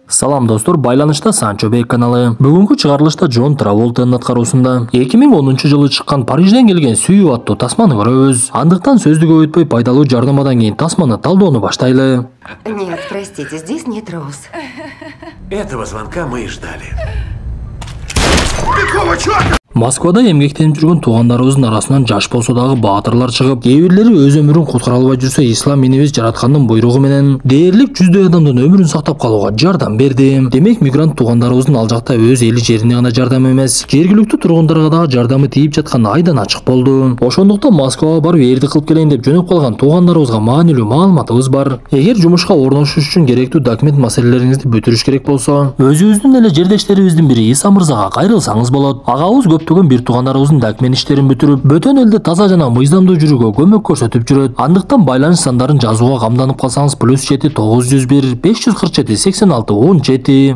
Салам достор, байланышта Санчо Бек каналы. Бүгүнкү чыгарылышта Джон Траволтанын аткаруусунда 2010-жылы чыккан Парижден келген сүйүү аттуу тасманы көрөбүз. Андыктан сөздү көп өтпөй пайдалуу жардамадан кийин тасманы талдоону баштайлы. Нет, простите, здесь нет роз. Этого звонка мы и ждали. Москвада эмгектенип жүргөн туугандарыбыздын арасынан жаш болсо дагы баатырлар чыгып, кээ бирлери өз өмүрүн куткара албай жүрсө, ислам менибиз жараткандын буйругу менен дээрлик жүздөй адамдын өмүрүн сактап калууга жардам берди. Демек, мигрант туугандарыбыздын ал жакта өз эли жерине гана жардам эмес, жергиликтүү тургундарга дагы жардамы тийип жатканы айдан ачык болду. Ошондуктан Москвага барып эрди кылып келейин деп жөнөп калган туугандарыбызга маанилүү маалыматыбыз бар. Эгер жумушка орношуш үчүн керектүү документ маселелериңизди бүтүрүш керек болсо, өзүбүздүн эле жердештерибиздин бири Иса мырзага кайрылсаңыз болот. Агабыз көптөгөн бир туугандарыбыздын документ иштерин бүтүрүп, бөтөн элде таза жана мыйзамдуу жүрүүгө көмөк көрсөтүп жүрөт. Андыктан байланыш сандарын жазууга камданып калсаңыз +7 901 547 86 17.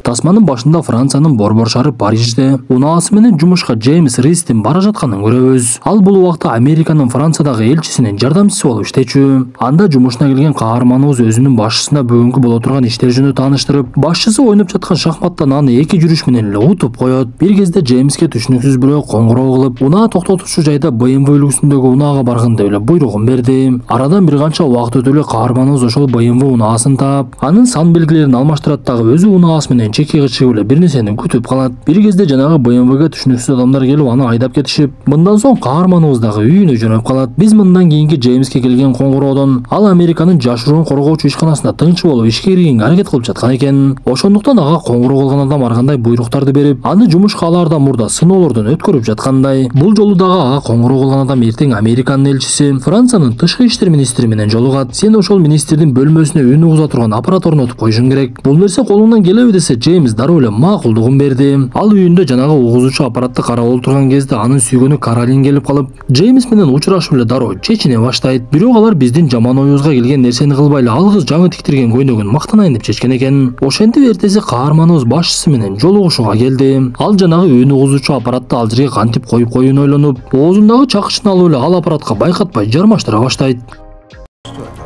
Тасманын башында Франциянын борбор шаары Парижде унаасы менен жумушка Джеймс Ристин бара жатканын көрөбүз. Ал бул убакта Американын Франциядагы элчисинин жардамчысы болуп иштечү. Анда жумушуна келген каарманыбыз өзүнүн башчысына бүгүнкү боло турган иштер жөнүндө тааныштырып, башчысы ойноп жаткан шахматтан аны эки жүрүш менен эле утуп коет. Бир кезде Джеймске түшүнүксүз бирөө коңгуроо кылып, унаа токтотуучу жайда BMW үлгүсүндөгү унаага баргын деп эле буйругун берди. Арадан бир канча убакыт өтүп эле каарманыбыз ошол BMW унаасын таап, анын сан белгилерин алмаштырат дагы өзү унаасы менен чекеге чыгып эле бир нерсени күтүп калат. Бир кезде жанагы BMWге түшүнүксүз адамдар келип аны айдап кетишип, мындан соң каарманыбыз дагы үйүнө жөнөп калат. Биз мындан кийинки Джеймске келген коңгуроодон ал Американын жашыруун коргоочу ишканасына тыңчы болуп ишке киргенге аракет кылып жаткан экен. Ошондуктан ага коңгуроо кылган адам ар кандай буйруктарды берип, аны жумушка алаардан мурда сыноолордон өткөрүп жаткандай. Бул жолу дагы ага коңгуроо кылган адам эртең Американын элчиси, Франциянын тышкы иштер министри менен жолугат. Сен ошол министрдин бөлмөсүнө үн угуза турган аппарат орнотуп коюшуң керек. Бул нерсе колуңдан келеби десе, Джеймс дароо эле макулдугун берди. Ал үйүндө жанагы угузуучу аппаратты карап отурган кезде анын сүйгөнү Каролин келип калып, Джеймс менен учурашып эле дароо чечине баштайт. Бирок алар биздин жаман оюбузга келген нерсени кылбай эле алгыз жаңы тиктирген көйнөгүн мактанайын деп чечкен экен. Ошентип эртеси каарманыбыз башчысы менен жолугушууга келди. Ал жанагы үн угузуучу аппаратты ал жерге кантип коюп коюуну ойлонуп, оозундагы чакычын алып эле ал аппаратка байкатпай жармаштыра баштайт.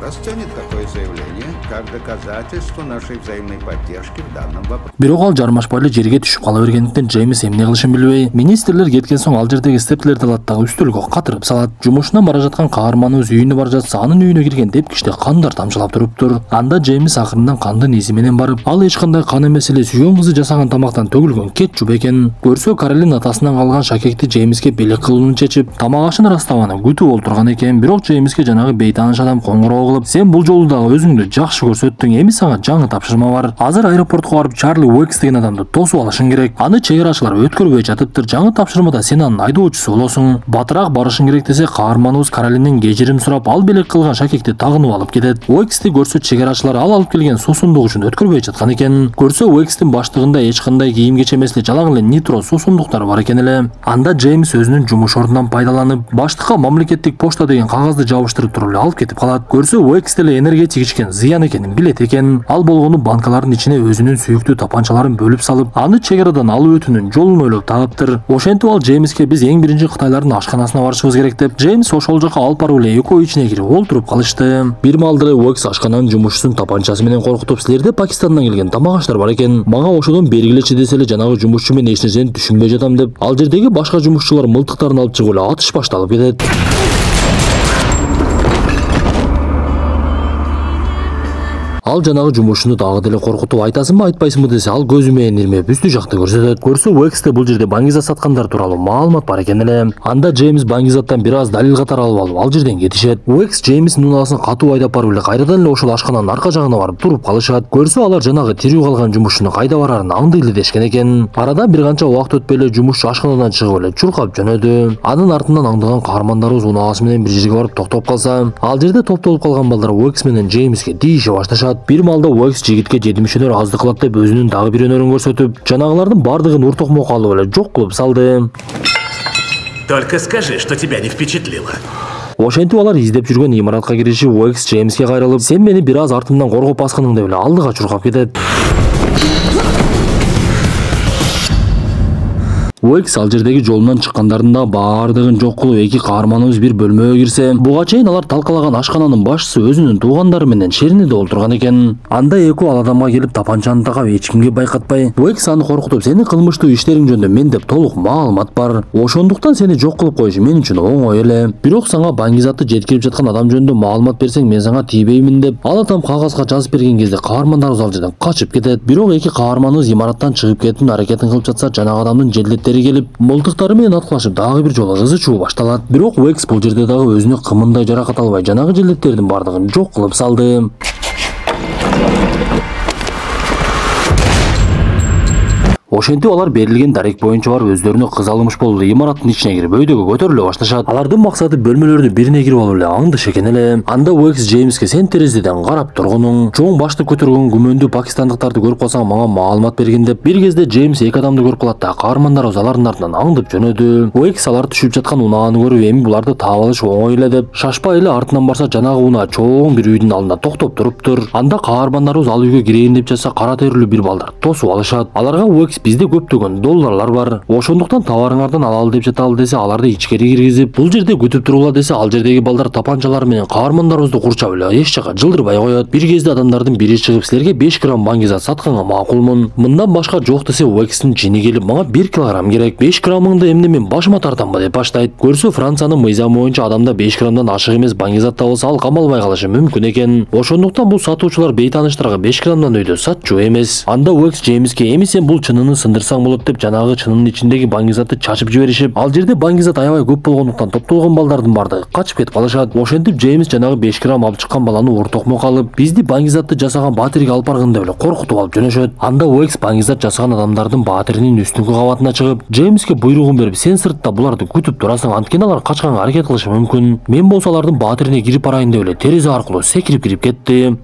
Расценит такое заявление как доказательство нашей взаимной поддержки в данном вопросе. Бирок ал жармашпай эле жерге түшүп кала бергендиктен Джеймс эмне кылышын билбей, министрлер кеткен соң ал жердеги степлерди алат дагы үстөлгө катырып салат. Жумушунан бара жаткан каарманыбыз үйүнө бара жатса, анын үйүнө кирген тепкичте кандар тамчылап туруптур. Анда Джеймс акырындан кандын изи менен барып, ал эч кандай кан эмес эле сүйгөн кызы жасаган тамактан төгүлгөн кетчуп экен. Көрсө Каролин атасынан калган шакекти Джеймске белек кылууну чечип, тамак ашын ырастабаны күтүп олтурган экен. Бирок Джеймске жанагы бейтааныш адам коңгуроо кылып, сен бул жолу дагы өзүңдү жакшы көрсөттүң, эми сага жаңы тапшырма бар. Азыр аэропортко барып Чарли Уэкс деген адамды тосуп алышың керек. Аны чегерачылар өткөрбөй жатыптыр. Жаңы тапшырмада сен анын айдоочусу болосуң. Батыраак барышың керек десе, каарманыбыз Каролинден кечирим сурап, ал белек кылган шакекти тагынып алып кетет. Уэксти көрсө чегерачылар ал алып келген суусундук үчүн өткөрбөй жаткан экен. Көрсө Уэкстин баштыгында эч кандай кийим кече эмес эле жалаң эле нитро суусундуктар бар экен эле. Анда Джеймс өзүнүн жумуш ордунан пайдаланып, баштыкка мамлекеттик почта деген кагазды жабыштырып туруп эле алып кетип калат. Көрсө Уэкс деле энергетик ичкен зыян экенин билет экен. Ал болгону банкалардын ичине өзүнүн сүйүктүү тапанчаларын бөлүп салып, аны чегерадан алып өтүүнүн жолун ойлоп таптыр. Ошентип ал Джеймске биз эң биринчи Кытайлардын ашканасына барышыбыз керек деп, Джеймс ошол жака алып барып эле экөө ичине кирип олтуруп калышты. Бир маалдыр Уэкс ашкананын жумушчусун тапанчасы менен коркутуп, силерде Пакистандан келген тамак аштар бар экен, мага ошодон бергилечи десе эле жанагы жумушчу мен эч нерсени түшүнбөй жатам деп, ал жердеги башка жумушчулар мылтыктарын алып чыгып эле атыш башталып кетет. Ал жанагы жумушчуну дагы деле коркутуп, айтасыңбы айтпайсыңбы десе, ал көзү менен ирмеп үстү жакты көрсөтөт. Көрсө Уэксте бул жерде баңгизат саткандар тууралуу маалымат бар экен эле. Анда Джеймс баңгизаттан бир аз далил катары алып ал жерден кетишет. Уэкс Джеймстин унаасын катуу айдап барып эле кайрадан эле ошол ашкананын арка жагына барып туруп калышат. Көрсө алар жанагы тирүү калган жумушчунун кайда барарын аңдый эле дешкен экен. Арадан бир канча убакыт өтпөй эле жумушчу ашканадан чыгып эле чуркап жөнөдү. Анын артынан аңдыган каармандарыбыз унаасы менен бир жерге барып токтоп калса, ал жерде топтолуп калган балдар Уэкс менен Джеймске тийише башташат. Бир маалда Уэкс жигитке жетимишөнөр азды кылат деп өзүнүн дагы бир өнөрүн көрсөтүп, жанагылардын бардыгын уртокмок алып эле жок кылып салды. Только скажи, что тебя не впечатлило. Ошентип алар издеп жүргөн имаратка киришип, Уэкс Джеймске кайрылып, сен мени бир аз артымдан коргоп басканың деп эле алдыга чуркап кетет. Уэкс ал жердеги жолунан чыккандарында баардыгын жок кылып эки каарманыбыз бир бөлмөгө кирсе, буга чейин алар талкалаган ашкананын башчысы өзүнүн туугандары менен шериниде отурган экен. Анда эки ал адамга келип тапанчаны такап эч кимге байкатпай, Уэкс аны коркутуп, сенин кылмыштуу иштериң жөнүндө менде толук маалымат бар. Ошондуктан сени жок кылып коюш мен үчүн оңой эле. Бирок сага Баңгизатты жеткирип жаткан адам жөнүндө маалымат берсең, мен сага тийбеймин деп, ал адам кагазга жазып берген кезде каармандарыбыз ал жерден качып кетет. Бирок эки каарманыбыз имараттан чыгып кетүүнүн аракетин кылып жатса, жанагы адамдын желдеттери келип, мылтыктары менен аткылашып дагы бир жолу ызы чуу башталат. Бирок Уэкс бул жерде дагы өзүнө кымындай жаракат албай, жанагы желдеттердин бардыгын жок кылып салды. Ошентип алар берилген дарек боюнча бар өздөрүнө кыз алымыш болуп имараттын ичине кирип өйдөгө көтөрүлө башташат. Алардын максаты бөлмөлөрдүн бирине кирип алып эле аңдыш экен эле. Анда Уэкс Джеймске сен терезеден карап тургунуң, чоң башты көтөргөн күмөндүү пакистандыктарды көрүп калсаң мага маалымат бергин деп. Бир кезде Джеймс эки адамды көрүп калат да каармандарыбыз алардын артынан аңдып жөнөдү. Уэкс алар түшүп жаткан унааны көрүп, эми буларды таап алыш оңой эле деп, шашпай эле артынан барса жанагы унаа чоң бир үйдүн алдында токтоп туруптур. Анда каармандарыбыз ал үйгө кирейин деп жатса, кара терилүү бир балдар тосуп алышат. Аларга Уэкс бизде көптөгөн долларлар бар, ошондуктан товарыңардан алалы деп жаталы десе, аларды ичкери киргизип, бул жерде күтүп турула десе, ал жердеги балдар тапанчалары менен каармандарыбызды курчап эле эч жака жылдырбай коет. Бир кезде адамдардын бири чыгып, силерге 5 грамм баңгизат сатканга макулмун, мындан башка жок десе, Уэкстин жини келип, мага 1 килограмм керек, 5 граммыңды эмне мен башыма тартамбы деп баштайт. Көрсө Франциянын мыйзамы боюнча адамда 5 граммдан ашык эмес баңгизат табылса, ал камалбай калышы мүмкүн экен. Ошондуктан бул сатуучулар бейтааныштарга 5 граммдан өйдө сатчу эмес. Анда Уэкс Джеймске, эми сен бул чыныны сындырсаң болот деп жанагы чынынын ичиндеги баңгизатты чачып жиберишип, ал жерде баңгизат аябай көп болгондуктан топтолгон балдардын бардыгы качып кетип калышат. Ошентип Джеймс жанагы 5 грамм алып чыккан баланы уртокмо калып, бизди баңгизатты жасаган баатерге алып баргын деп эле коркутуп алып жөнөшөт. Анда Уэкс баңгизат жасаган адамдардын баатеринин үстүнкү кабатына чыгып, Джеймске буйругун берип, сен сыртта буларды күтүп турасың, анткени алар качканга аракет кылышы мүмкүн. Мен болсо алардын баатерине кирип барайын деп эле терезе аркылуу секирип кирип кетти.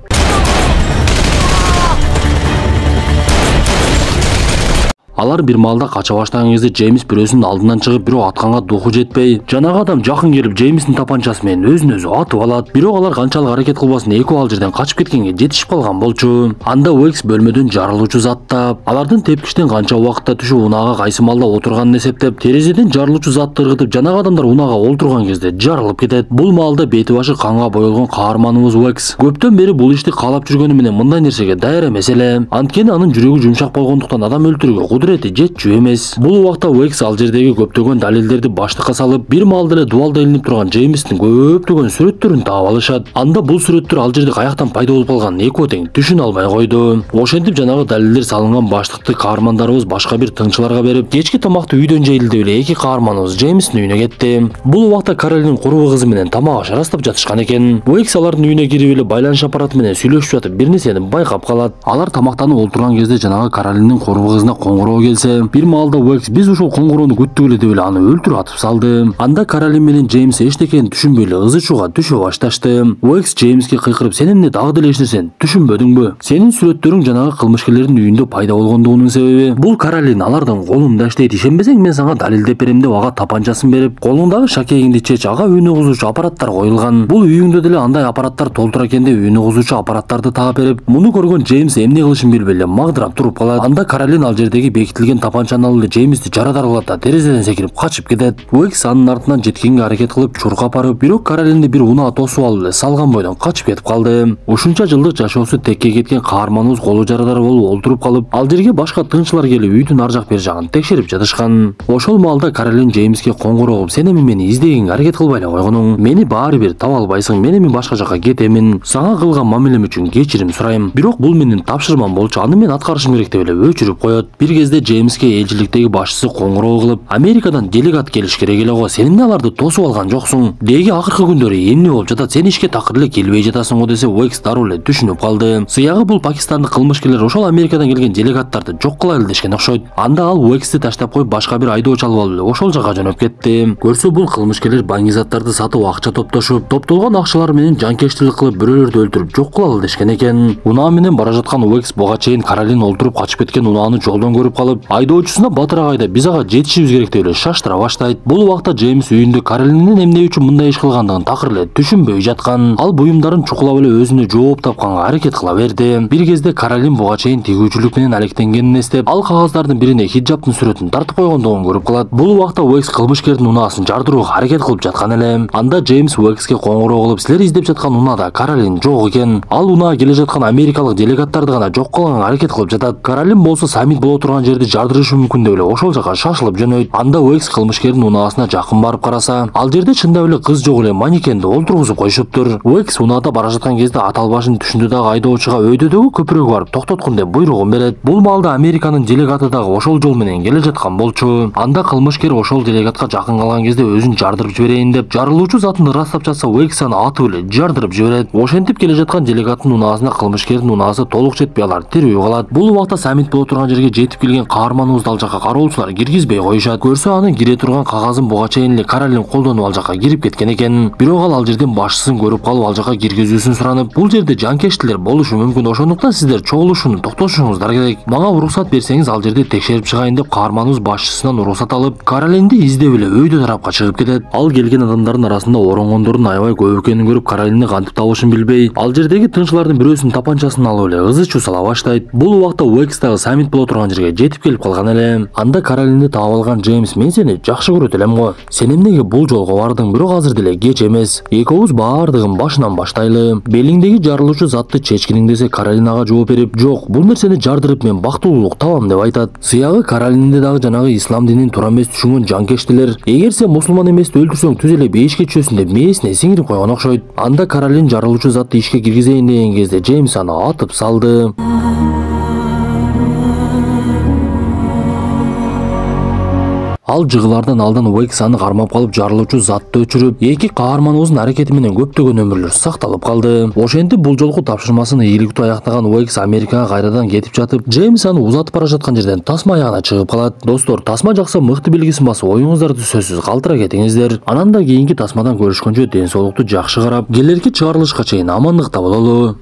Алар бир маалда кача баштаган кезде Джеймс бирөөсүнүн алдынан чыгып, бирок атканга духу жетпей, жанагы адам жакын келип Джеймстин тапанчасы менен өзүн өзү атып алат. Бирок алар канчалык аракет кылбасын, экөө ал жерден качып кеткенге жетишип калган болчу. Анда Уэкс бөлмөдөн жарылуучу зат таап, алардын тепкичтен канча убакытта түшүп унаага кайсы маалда отурганын эсептеп, терезеден жарылуучу затты ыргытып, жанагы адамдар унаага олтурган кезде жарылып кетет. Бул маалда бети башы канга боелгон каарманыбыз Уэкс көптөн бери бул ишти каалап жүргөнү менен мындай нерсеге даяр эмес эле. Анткени анын жүрөгү жумшак болгондуктан адам өлтүрүүгө кудурети жетчү эмес. Бул убакта Уэкс ал жердеги көптөгөн далилдерди баштыкка салып, бир маалда эле дубалда илинип турган Джеймстин көптөгөн сүрөттөрүн таап алышат. Анда бул сүрөттөр ал жерде каяктан пайда болуп калганын экөө тең түшүнө албай койду. Ошентип жанагы далилдер салынган баштыкты каармандарыбыз башка бир тыңчыларга берип, кечки тамакты үйдөн жейли деп эле эки каарманыбыз Джеймстин үйүнө кетти. Бул убакта Каролин курбу кызы менен тамак ашырастап жатышкан экен. Уэкс алардын үйүнө кирип эле байланыш аппараты менен сүйлөшүп жатып, бир нерсени байкап калат. Алар тамактанып олтурган кезде жанагы Каролиндин курбу кызына коңгуроо келсе, бир маалда Уэкс биз ушул коңгуроону күттүк эле деп эле аны өлтүрүп атып салды. Анда Каролин менен Джеймс эчтекени түшүнбөй эле ызы чууга түшө башташты. Уэкс Джеймске кыйкырып, сен эмне дагы деле эч нерсени түшүнбөдүңбү? Сенин сүрөттөрүң жанагы кылмышкерлердин үйүндө пайда болгондугунун себеби бул Каролин алардын колунда иштейт. Ишенбесең мен сага далилдеп берем деп ага тапанчасын берип, колуңдагы шакегиңди чеч, ага үйүнө кузуучу аппараттар коюлган. Бул үйүңдө деле андай аппараттар толтура экен деп үйүнө кузуучу аппараттарды таап берип, муну көргөн Джеймс эмне кылышын билбей эле магдырап туруп калат. Анда Каролин ал жердеги бекитилген тапанчаны алып Джеймсти жарадар кылат да терезеден секирип качып кетет. Уэкс анын артынан жеткенге аракет кылып чуркап барып, бирок Каролинди бир унаа тосуп алып эле салган бойдон качып кетип калды. Ушунча жылдык жашоосу текке кеткен каарманыбыз колу жарадар болуп олтуруп калып, ал жерге башка тыңчылар келип үйдүн ар жак бер жагын текшерип жатышкан. Ошол маалда Каролин Джеймске коңгуроо кылып, сен эми мени издегенге аракет кылбай эле койгонуң, мени баары бир таба албайсың, мен эми башка жака кетемин, сага кылган мамилем үчүн кечирим сурайм, бирок бул менин тапшырмам болчу, аны мен аткарышым керек деп эле өчүрүп коет. Бир кезде Джеймске элчиликтеги башчысы коңгуроо кылып, Америкадан делегат келиш керек эле го, сен эмне аларды тосуп алган жоксуң? Деги акыркы күндөрү эмне болуп жатат? Сен ишке такыр эле келбей жатасың го десе, Уэкс дароо эле түшүнүп калды. Сыягы бул пакистандык кылмышкерлер ошол Америкадан келген делегаттарды жок кылайлы дешкен окшойт. Анда ал Уэксти таштап коюп башка бир айдоочу алып алып эле ошол жака жөнөп кетти. Көрсө бул кылмышкерлер баңгизаттарды сатып акча топтошуп, топтолгон акчалар менен жанкештилик кылып бирөөлөрдү өлтүрүп жок кылалы дешкен экен. Унаа менен бара жаткан Уэкс буга чейин Каролин олтуруп качып кеткен унааны жолдон көрүп калып, айдоочусуна батыр агайда биз ага жетишибиз керек деп эле шаштыра баштайт. Бул убакта Джеймс үйүндө Каролинанын эмне үчүн мындай иш кылгандыгын такыр эле түшүнбөй жаткан. Ал буюмдарын чукулап эле өзүнө жооп тапканга аракет кыла берди. Бир кезде Каролин буга чейин тигүүчүлүк менен алектенгенин эстеп, ал кагаздардын бирине хиджабтын сүрөтүн тартып койгондугун көрүп калат. Бул убакта Уэкс кылмышкердин унаасын жардырууга аракет кылып жаткан эле. Анда Джеймс Уэкске коңгуроо кылып, силер издеп жаткан унаада Каролин жок экен. Ал унаа келе жаткан америкалык делегаттарды гана жок кылганга аракет кылып жатат. Каролин болсо саммит боло турган жерди жардырышы мүмкүн деп эле ошол жака шашылып жөнөйт. Анда Уэкс кылмышкердин унаасына жакын барып караса, ал жерде чындап эле кыз жок эле манекенди олтургузуп коюшуптур. Уэкс унаада бара жаткан кезде аталбашын түшүндү дагы айдоочуга өйдөдөгү көпүрөгө барып токтоткун деп буйругун берет. Бул маалда Американын делегаты дагы ошол жол менен келе жаткан болчу. Анда кылмышкер ошол делегатка жакын калган кезде өзүн жардырып жиберейин деп жарылуучу затын ырастап жатса, Уэкс аны атып эле жардырып жиберет. Ошентип келе жаткан делегаттын унаасына кылмышкердин унаасы толук жетпей алар тирүү калат. Бул убакта саммит боло турган жерге жетип келген каарманыбызды ал жака кароолчулар киргизбей коюшат. Көрсө анын кире турган кагазын буга чейин эле Каролин колдонуп ал жака кирип кеткен экен. Бирок ал жерден башчысын көрүп калып ал жака киргизүүсүн суранып, бул жерде жанкештилер болушу мүмкүн, ошондуктан сиздер чогулушууну токтотушуңуздар керек. Мага уруксат берсеңиз ал жерде текшерип чыгайын деп каарманыбыз башчысынан уруксат алып, Каролинди издеп эле өйдө тарапка чыгып кетет. Ал келген адамдардын арасында оронгондордун аябай көп экенин көрүп, Каролинди кантип табышын билбей, ал жердеги тыңчылардын бирөөсүнүн тапанчасын алып эле ызы чуу сала баштайт. Бул убакта Уэкс дагы саммит боло турган жерге жетип келип калган эле. Анда Каролинди таап алган Джеймс: "Мен сени жакшы көрөт элем го. Сен эмнеге бул жолго бардың? Бирок азыр деле кеч эмес. Экөөбүз баардыгын башынан баштайлы. Белиңдеги жарылуучу затты чечкиниң" десе, Каролин ага жооп берип: "Жок, бул нерсени жардырып мен бактылуулук табам" деп айтат. Сыягы Каролинди дагы жанагы ислам динин туура эмес түшүнгөн жанкештилер: "Эгер сен мусулман эмести өлтүрсөң, түз эле бейишке түшөсүң" деп мээсине сиңирип койгон окшойт. Анда Каролин жарылуучу затты ишке киргизейин деген кезде Джеймс аны атып салды. Ал жыгылардан алдан Уэкс аны кармап калып жарылуучу затты өчүрүп, эки каарманыбыздын аракети менен көптөгөн өмүрлөр сакталып калды. Ошентип бул жолку тапшырмасын ийгиликтүү аяктаган Уэкс Америкага кайрадан кетип жатып, Джеймс аны узатып бара жаткан жерден тасма аягына чыгып калат. Достор, тасма жакса мыкты белгисин басып, оюңуздарды сөзсүз калтыра кетиңиздер. Анан да кийинки тасмадан көрүшкөнчө ден соолукту жакшы карап, келерки чыгарылышка чейин амандыкта бололу.